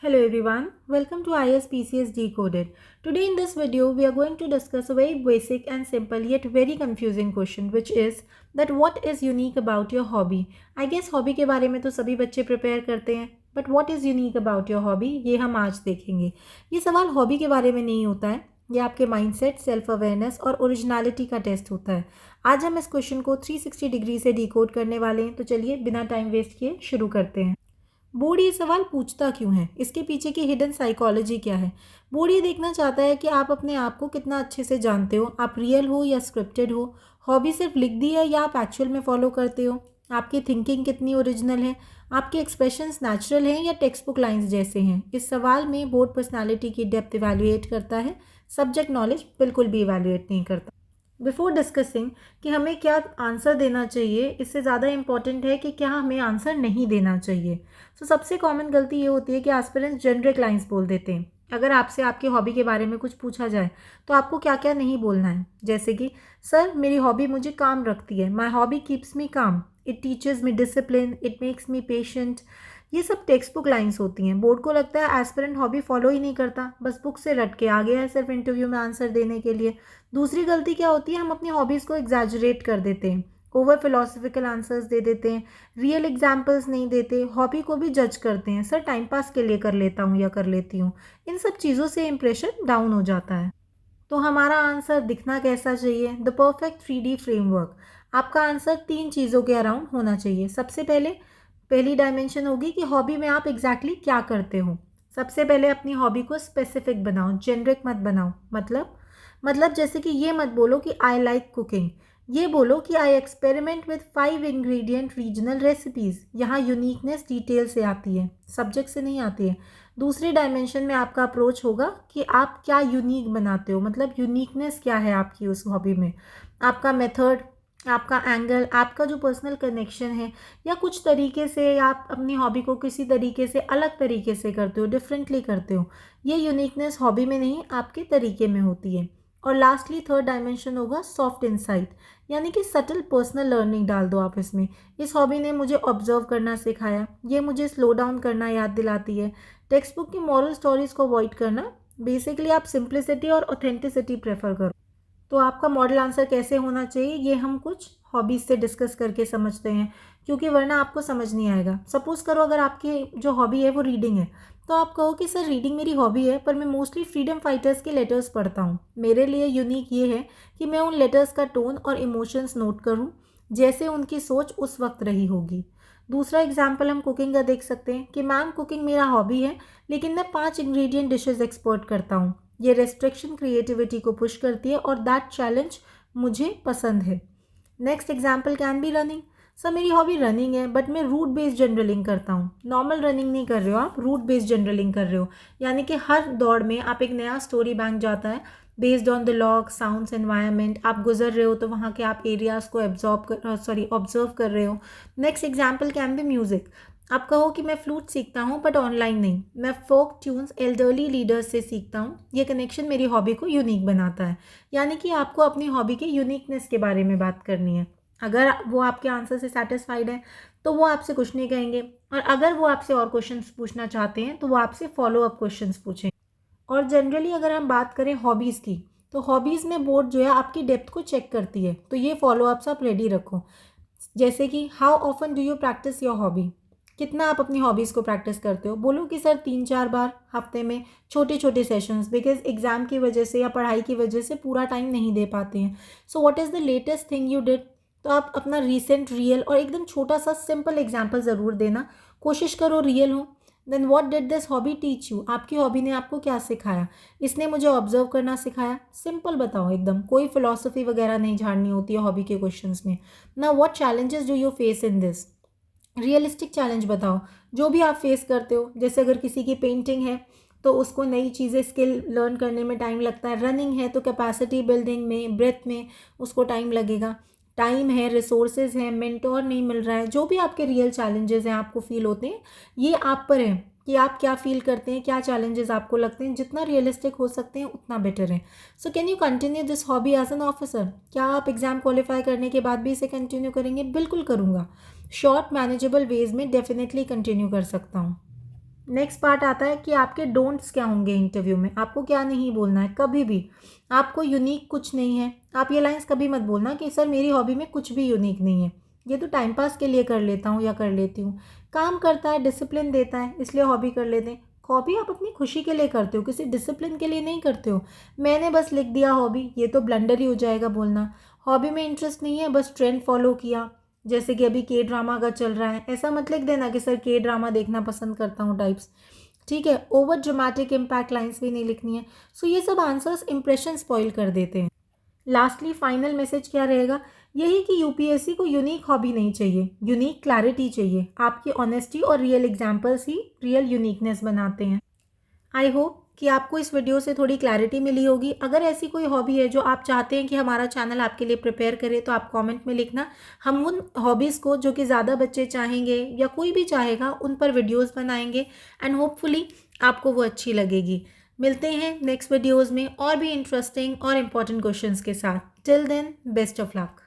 Hello everyone, welcome to ISPCS Decoded. Today in this video we are going to discuss a very basic and simple yet very confusing question which is that what is unique about your hobby? I guess hobby के बारे में तो सभी बच्चे prepare करते हैं but what is unique about your hobby ये हम आज देखेंगे। ये सवाल हॉबी के बारे में नहीं होता है, ये आपके माइंडसेट, सेल्फ अवेयरनेस और ओरिजिनलिटी का टेस्ट होता है। आज हम इस क्वेश्चन को 360 डिग्री से डिकोड करने वाले हैं, तो चलिए बिना टाइम वेस्ट किए शुरू करते हैं। बोर्ड ये सवाल पूछता क्यों है, इसके पीछे की हिडन साइकोलॉजी क्या है। बोर्ड ये देखना चाहता है कि आप अपने आप को कितना अच्छे से जानते हो, आप रियल हो या स्क्रिप्टेड हो, हॉबी सिर्फ लिख दी है या आप एक्चुअल में फॉलो करते हो, आपकी थिंकिंग कितनी ओरिजिनल है, आपके एक्सप्रेशंस नेचुरल हैं या टेक्स्ट बुक लाइन्स जैसे हैं। इस सवाल में बोर्ड पर्सनालिटी की डेप्थ इवैल्यूएट करता है, सब्जेक्ट नॉलेज बिल्कुल भी इवैल्यूएट नहीं करता। बिफोर डिस्कसिंग कि हमें क्या आंसर देना चाहिए, इससे ज़्यादा इम्पॉर्टेंट है कि क्या हमें आंसर नहीं देना चाहिए। तो सबसे कॉमन गलती ये होती है कि एस्पिरेंट्स जेनरिक लाइंस बोल देते हैं। अगर आपसे आपकी हॉबी के बारे में कुछ पूछा जाए तो आपको क्या क्या नहीं बोलना है, जैसे कि सर मेरी हॉबी मुझे काम रखती है, माई हॉबी कीप्स मी काम, it teachers me discipline, it makes me patient. ये सब टेक्स्ट बुक लाइन्स होती हैं। बोर्ड को लगता है एस्पिरेंट हॉबी फॉलो ही नहीं करता, बस बुक से रट के आ गया है सिर्फ इंटरव्यू में आंसर देने के लिए। दूसरी गलती क्या होती है, हम अपनी हॉबीज़ को एग्जैजरेट कर देते हैं, ओवर फिलोसफिकल आंसर्स दे देते हैं, रियल एग्जाम्पल्स नहीं देते, हॉबी को भी जज करते हैं, सर टाइम पास के लिए कर लेता हूँ या कर लेती हूँ। इन सब चीज़ों से इंप्रेशन डाउन हो जाता है। तो हमारा आंसर दिखना कैसा चाहिए, द परफेक्ट 3D फ्रेमवर्क। आपका आंसर 3 चीज़ों के अराउंड होना चाहिए। सबसे पहले पहली डायमेंशन होगी कि हॉबी में आप एग्जैक्टली क्या करते हो। सबसे पहले अपनी हॉबी को स्पेसिफिक बनाओ, जेनरिक मत बनाओ। मतलब जैसे कि ये मत बोलो कि आई लाइक कुकिंग, ये बोलो कि आई experiment with 5 ingredient regional recipes. यहाँ यूनिकनेस डिटेल से आती है, सब्जेक्ट से नहीं आती है। दूसरी डायमेंशन में आपका अप्रोच होगा कि आप क्या यूनिक बनाते हो, मतलब यूनिकनेस क्या है आपकी उस हॉबी में, आपका मेथड, आपका एंगल, आपका जो पर्सनल कनेक्शन है, या कुछ तरीके से आप अपनी हॉबी को किसी तरीके से अलग तरीके से करते हो, डिफरेंटली करते हो। ये यूनिकनेस हॉबी में नहीं, आपके तरीके में होती है। और लास्टली थर्ड डायमेंशन होगा सॉफ्ट इंसाइट, यानी कि सटल पर्सनल लर्निंग डाल दो आप इसमें। इस हॉबी ने मुझे ऑब्जर्व करना सिखाया, ये मुझे स्लो डाउन करना याद दिलाती है, टेक्स्ट बुक की मॉरल स्टोरीज को अवॉइड करना। बेसिकली आप सिंप्लिसिटी और ऑथेंटिसिटी प्रेफर करो। तो आपका मॉडल आंसर कैसे होना चाहिए ये हम कुछ हॉबीज़ से डिस्कस करके समझते हैं, क्योंकि वरना आपको समझ नहीं आएगा। सपोज़ करो अगर आपकी जो हॉबी है वो रीडिंग है, तो आप कहो कि सर रीडिंग मेरी हॉबी है पर मैं मोस्टली फ्रीडम फाइटर्स के लेटर्स पढ़ता हूँ। मेरे लिए यूनिक ये है कि मैं उन लेटर्स का टोन और इमोशंस नोट करूँ जैसे उनकी सोच उस वक्त रही होगी। दूसरा एग्जाम्पल हम कुकिंग का देख सकते हैं कि मैम कुकिंग मेरा हॉबी है लेकिन मैं 5 इंग्रेडिएंट डिशेस एक्सपर्ट करता हूँ। ये रेस्ट्रिक्शन क्रिएटिविटी को पुश करती है और दैट चैलेंज मुझे पसंद है। Next example can be running. Sir मेरी हॉबी रनिंग है बट मैं रूट बेस्ड जनरलिंग करता हूँ। नॉर्मल रनिंग नहीं कर रहे हो आप, रूट बेस्ड जनरलिंग कर रहे हो, यानी कि हर दौड़ में आप एक नया स्टोरी बैंक जाता है based on the log, sounds, environment. आप गुजर रहे हो तो वहाँ के आप एरियाज़ को ऑब्जर्व कर रहे हो। Next example can be music. आप कहो कि मैं फ्लूट सीखता हूँ बट ऑनलाइन नहीं, मैं फोक ट्यून्स एल्डरली लीडर्स से सीखता हूँ। ये कनेक्शन मेरी हॉबी को यूनिक बनाता है, यानी कि आपको अपनी हॉबी के यूनिकनेस के बारे में बात करनी है। अगर वो आपके आंसर से सेटिस्फाइड है तो वो आपसे कुछ नहीं कहेंगे, और अगर वो आपसे और क्वेश्चंस पूछना चाहते हैं तो वो आपसे फॉलो अप क्वेश्चंस पूछें। और जनरली अगर हम बात करें हॉबीज़ की, तो हॉबीज़ में बोर्ड जो है आपकी डेप्थ को चेक करती है, तो ये फॉलो अप्स आप रेडी रखो। जैसे कि how often do you practice your hobby, कितना आप अपनी हॉबीज़ को प्रैक्टिस करते हो। बोलो कि सर 3-4 बार हफ्ते में, छोटे छोटे सेशंस, बिकॉज एग्ज़ाम की वजह से या पढ़ाई की वजह से पूरा टाइम नहीं दे पाते हैं। So what is the latest thing you did, तो आप अपना रीसेंट, रियल और एकदम छोटा सा सिंपल एग्जाम्पल ज़रूर देना, कोशिश करो रियल हो। Then what did this hobby teach you, आपकी हॉबी ने आपको क्या सिखाया। इसने मुझे ऑब्जर्व करना सिखाया, सिंपल बताओ एकदम, कोई फिलॉसफी वगैरह नहीं झाड़नी होती है हॉबी के क्वेश्चंस में ना। What challenges do you face in this, realistic challenge बताओ जो भी आप फेस करते हो। जैसे अगर किसी की पेंटिंग है तो उसको नई चीज़ें, स्किल लर्न करने में टाइम लगता है। रनिंग है तो कैपेसिटी बिल्डिंग में, ब्रेथ में उसको टाइम लगेगा। टाइम है, रिसोर्सेज हैं, मेंटोर नहीं मिल रहा है, जो भी आपके रियल चैलेंजेस हैं आपको फील होते हैं, ये आप पर है कि आप क्या फील करते हैं, क्या चैलेंजेस आपको लगते हैं। जितना रियलिस्टिक हो सकते हैं उतना बेटर है। So can you continue this hobby as an officer, क्या आप एग्जाम क्वालिफाई करने के बाद भी इसे कंटिन्यू करेंगे। बिल्कुल करूँगा, शॉर्ट मैनेजेबल वेज में डेफिनेटली कंटिन्यू कर सकता हूँ। नेक्स्ट पार्ट आता है कि आपके डोंट्स क्या होंगे इंटरव्यू में, आपको क्या नहीं बोलना है कभी भी। आपको यूनिक कुछ नहीं है, आप ये लाइंस कभी मत बोलना कि सर मेरी हॉबी में कुछ भी यूनिक नहीं है, ये तो टाइम पास के लिए कर लेता हूँ या कर लेती हूँ। काम करता है, डिसिप्लिन देता है, इसलिए हॉबी कर लेते हैं। हॉबी आप अपनी खुशी के लिए करते हो, किसी डिसिप्लिन के लिए नहीं करते हो। मैंने बस लिख दिया हॉबी, ये तो ब्लंडर ही हो जाएगा बोलना। हॉबी में इंटरेस्ट नहीं है, बस ट्रेंड फॉलो किया, जैसे कि अभी के ड्रामा का चल रहा है, ऐसा मत लिख देना कि सर के ड्रामा देखना पसंद करता हूँ टाइप्स। ठीक है, ओवर ड्रामेटिक इम्पैक्ट लाइंस भी नहीं लिखनी है। सो ये सब आंसर्स इंप्रेशन स्पॉइल कर देते हैं। लास्टली फाइनल मैसेज क्या रहेगा, यही कि यूपीएससी को यूनिक हॉबी नहीं चाहिए, यूनिक क्लैरिटी चाहिए। आपकी ऑनेस्टी और रियल एग्जाम्पल्स ही रियल यूनिकनेस बनाते हैं। आई होप कि आपको इस वीडियो से थोड़ी क्लैरिटी मिली होगी। अगर ऐसी कोई हॉबी है जो आप चाहते हैं कि हमारा चैनल आपके लिए प्रिपेयर करे, तो आप कमेंट में लिखना। हम उन हॉबीज़ को जो कि ज़्यादा बच्चे चाहेंगे या कोई भी चाहेगा, उन पर वीडियोस बनाएंगे एंड होपफुली आपको वो अच्छी लगेगी। मिलते हैं नेक्स्ट वीडियोज़ में और भी इंटरेस्टिंग और इम्पॉर्टेंट क्वेश्चंस के साथ। Till then, best of luck.